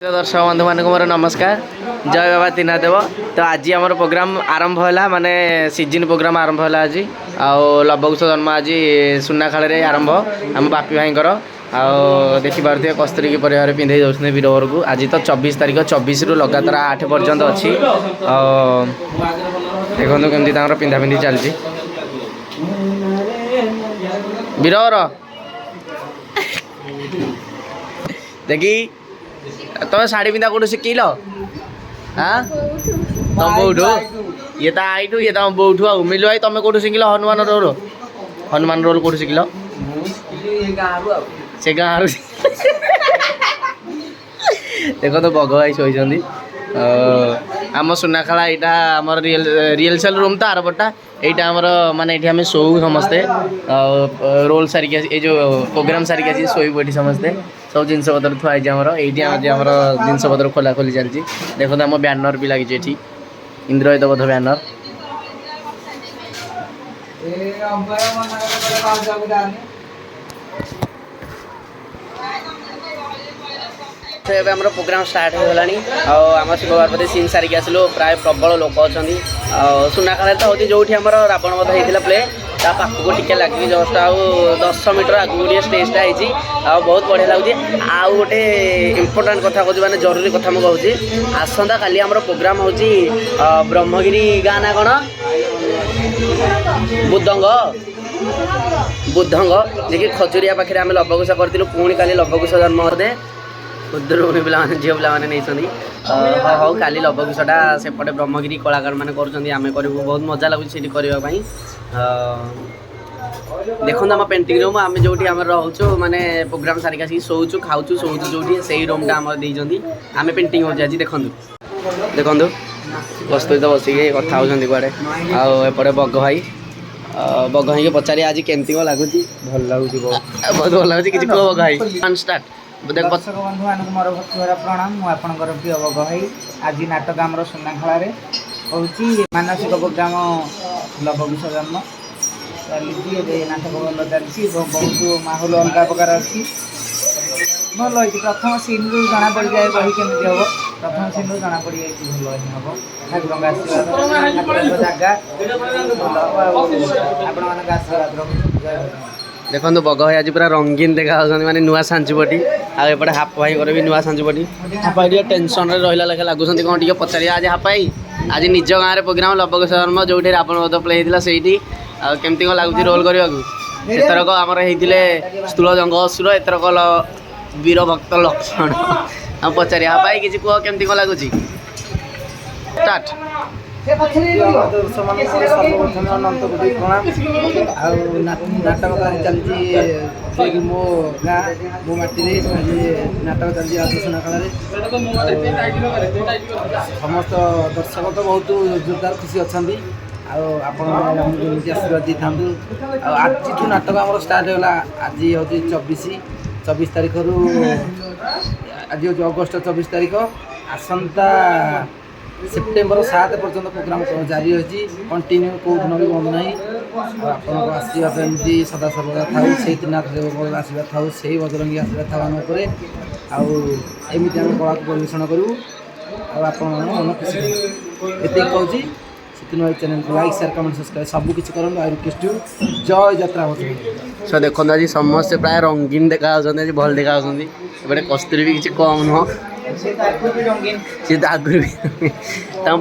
दर्शक बंधु मान मोर नमस्कार जय बाबा त्रिनाथदेव। तो आज आम प्रोग्राम आरंभ है माने सीजन प्रोग्राम आरंभ है आज लवकुश जन्म आज सुनाखाल आरंभ आम बापी भाई देखिपे कस्तूरी परिवार पिंधे दौरान वीरवर को आज तो 24 तारीख 24 रु लगातार 8 पर्यंत अच्छी देखो केमती पिंधा पिंधि चलती वीरवर देखी तुम शाढ़ी पिंधा कौट शिखल हाँ तुम बौठू ये तो आईठू ये तुम बौठू आ मिलू भाई तुम कौट शिखल हनुमान रोल कौट शिखल से गाँव देख तो बग भाई शोती आम सुनाखाला यहाँ आम रिहर्सल रूम तो आरपटा यहाँ आमर माने आम शो समस्ते रोल सारिक जो प्रोग्राम सारिक शोब ये समस्ते सब जिन पतर थुआई ये जिनस पतर खोला खोली चलती देखो आम बैनर भी लगी ये इंद्रजित बोध बैनर आम प्रोग्राम स्टार्ट हो गलानी आम शिव पार्वती सीन सारिक आसलु प्राय प्रबल लोक अच्छा सुनाखाल तो हूँ जो रावण बध होता प्ले ता पाखक टिके लगे जस्ट आउ 10 मीटर आगू स्टेजटा होती बहुत बढ़िया लगुच आउ गोटे इम्पोर्टाट कथा कहूँ मैंने जरूरी कथा मुझे कहूँ आसंता काली आम प्रोग्राम हूँ ब्रह्मगिरी गाँ ना कौन बुद्धंग जी खजुरिया पाखे आम लवकुश करूँ पुणी काली लवकुश जन्म होते खुदुरुणी पिला झील पिला नहीं हाँ काली लवकुशटा सेपटे ब्रह्मगिरी कलाकार मैंने करें बहुत मजा लगुच करने देखो आम पेंटिंग रूम आम जो रोचु माने प्रोग्राम सारिक आसिक शोचु खाऊँ शोचु जो से रूमटा आम देती आम पेंटिंग हो आज देखूँ देखूँ प्रस्तुत बसिक कथा होती कड़े आपटे बग भाई बग भाई के पचारि आज केमती कौन लगुच भल लगुच बहुत भल लगुच कि बग भाई स्टार्ट दर्शक बंधु मान मोर भक्तिभरा प्रणाम मु आपणकर प्रिय बग भाई आज नाटक आमर सुनाखाल हूँ मानसिक प्रोग्राम लवकुश जन्म चली नाटक भल चलती बहुत माहौल अलग प्रकार अच्छी भल होती प्रथम सीन रु जना पड़ जाए बही केमी हम प्रथम सीन रु जना पड़ जाए भल हम ठाकुर आशीर्वाद जगह आपण मान आशीर्वाद देखो बग भाई आज पूरा रंगीन देखा माने नुआ सांचुपटी आएपटे हाप भाई भी नुआ सांचुपटी हाप भाई टेंशन रहा लेखा लगुच कौन टे पचार आज हाप भाई आज निज गाँव में प्रोग्राम लवकुश जन्म जो रावण बध प्ले होता से केमती कौन लगुच रोल करने को एथरक आमर होते स्थूल जंग असुर एथरक वीर भक्त लक्षण हम पचार हाप भाई किसी कह केमती कौन लगुच स्टार्ट सर्वप्रथम अनंत कोटि प्रणाम नाटक चलती मो गाँ मो मटी नाटक चलती आज सुनाखाल समस्त दर्शक तो बहुत जोरदार खुशी अच्छा आपमती आशीर्वाद दी था आज नाटक आम स्टार्ट होगा आज हूँ 24 तारीख रु आज हूँ अगस्ट 24 तारीख आसंता सेप्टेम्बर 7 पर्यंत प्रोग्राम जारी रही कंटिन्यू कौ दिन भी बंद ना आपको आशीर्वाद एमती सदा सर्वदा था से त्रिनाथदेव आशीर्वाद था से बजरंगी आशीर्वाद था आम एमती आम कला को परिवेषण करूँ आप मन खुशी ये कहूँ से चैनल को लाइक शेयर कमेंट सब्सक्राइब सब किसी करूँ आई रिक्वेस्ट यू जय यात्रा सो देखो आज समस्ते प्राय रंगीन देखा भल देखा एपटे कस्तूरी भी किसी कम नुह सी आगुरी भी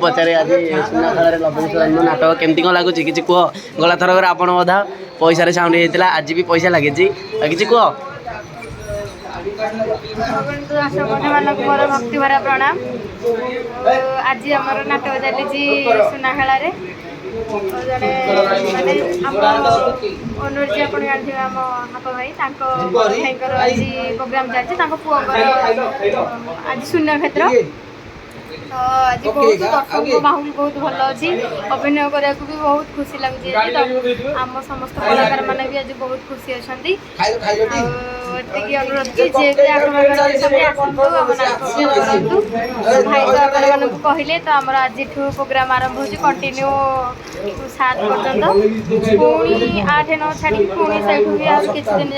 पचारे आज सुनाखाल लवकुश जन्म नाटक केमती कौन लगुच कि कह गला थरक रावण बध पैसा साउंड होता आज भी पैसा लगे कि कह मोर भक्तिभरा प्रणाम आज आमर नाटक चली सुनाखाल जड़े माने अनुर जी आप जानते आम हाप भाई भाईकर आज प्रोग्राम चलती पुअर आज शून्य क्षेत्र तो आज बहुत दर्शक माहौल बहुत भल अच्छी अभिनय करने भी बहुत खुशी लगे आम समस्त कलाकार मैंने भी आज बहुत खुशी अच्छा अनुरोध कि जी आसतु भाई तो कहले तो आम आज प्रोग्राम आरंभ हो कंटिन्यू 7 पर्यटन पुणी 8 9 छाड़ी पुणी से भी किसी दिन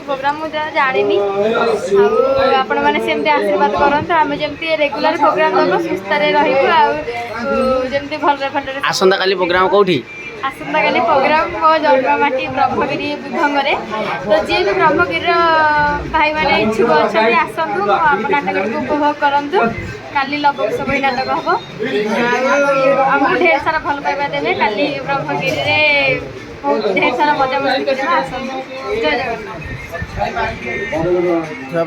प्रोग्राम मुझे जानी आपण मैंने सेमती आशीर्वाद करते आम जमी रेगुलर प्रोग्राम दब सुस्थ रही भलरे भलरे आसंता काली प्रोग्राम कौटी आसंता काली प्रोग्राम मो जन्ममाटी ब्रह्मगिरी बुद्धंगरे तो जी भी ब्रह्मगिरी भाई मैंने इच्छुक अच्छा आसतु नाटक उपभोग करूँ काली लबकुश बही नाटक हम आमको ढेर सारा भल पाइबा देवे काली ब्रह्मगिरी ढेर सारा मजा मस्ती करवा आसतु जय जगन्नाथ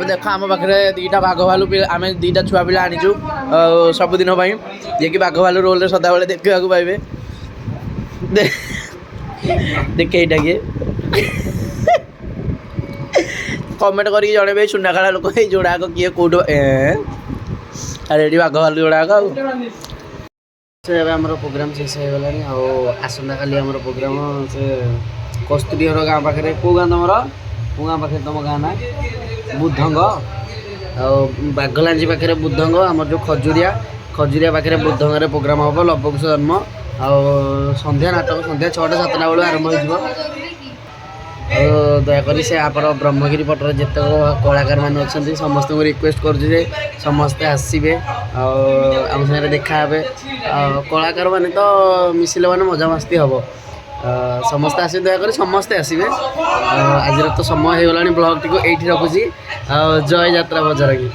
देख आम पाखे दुईटा बाघ भालू आम दुईटा छुआ पिला आनीचु सबुदिन जे कि बाघ भालू रोल सदाबले देखा पाइबे देख एटा किए कमेंट करके जनइबे सुनाखाड़ा लोक ये जोड़ाक किए कौट अरे ये बाघ भालू जोड़ाक आम प्रोग्राम शेष हो गला आसंता काली आम प्रोग्राम से कस्तूरी घर गाँव पाखे कौ गाँ तुम कौ गाँ पाखे तुम गाँ ना बुद्धंग बाघलांजी पाखे बुद्धंग आम जो खजुरिया पाखे बुद्धंग प्रोग्राम हम लवकुश जन्म संध्या नाटक संध्या 6टा 7टा बेलू आरंभ हो दयाकोरी से आप ब्रह्मगिरी पटर जिते कलाकार मैंने अच्छा समस्त को रिक्वेस्ट कर समस्ते आसवे आम साथ देखा कलाकार मैंने तो मिसिले मैंने मजा मस्ती हम समस्ते आस दयाकोरी समस्ते आसवे आज तो समय हो गला ब्लॉग टी को ये रखुची जय यात्रा बजार की।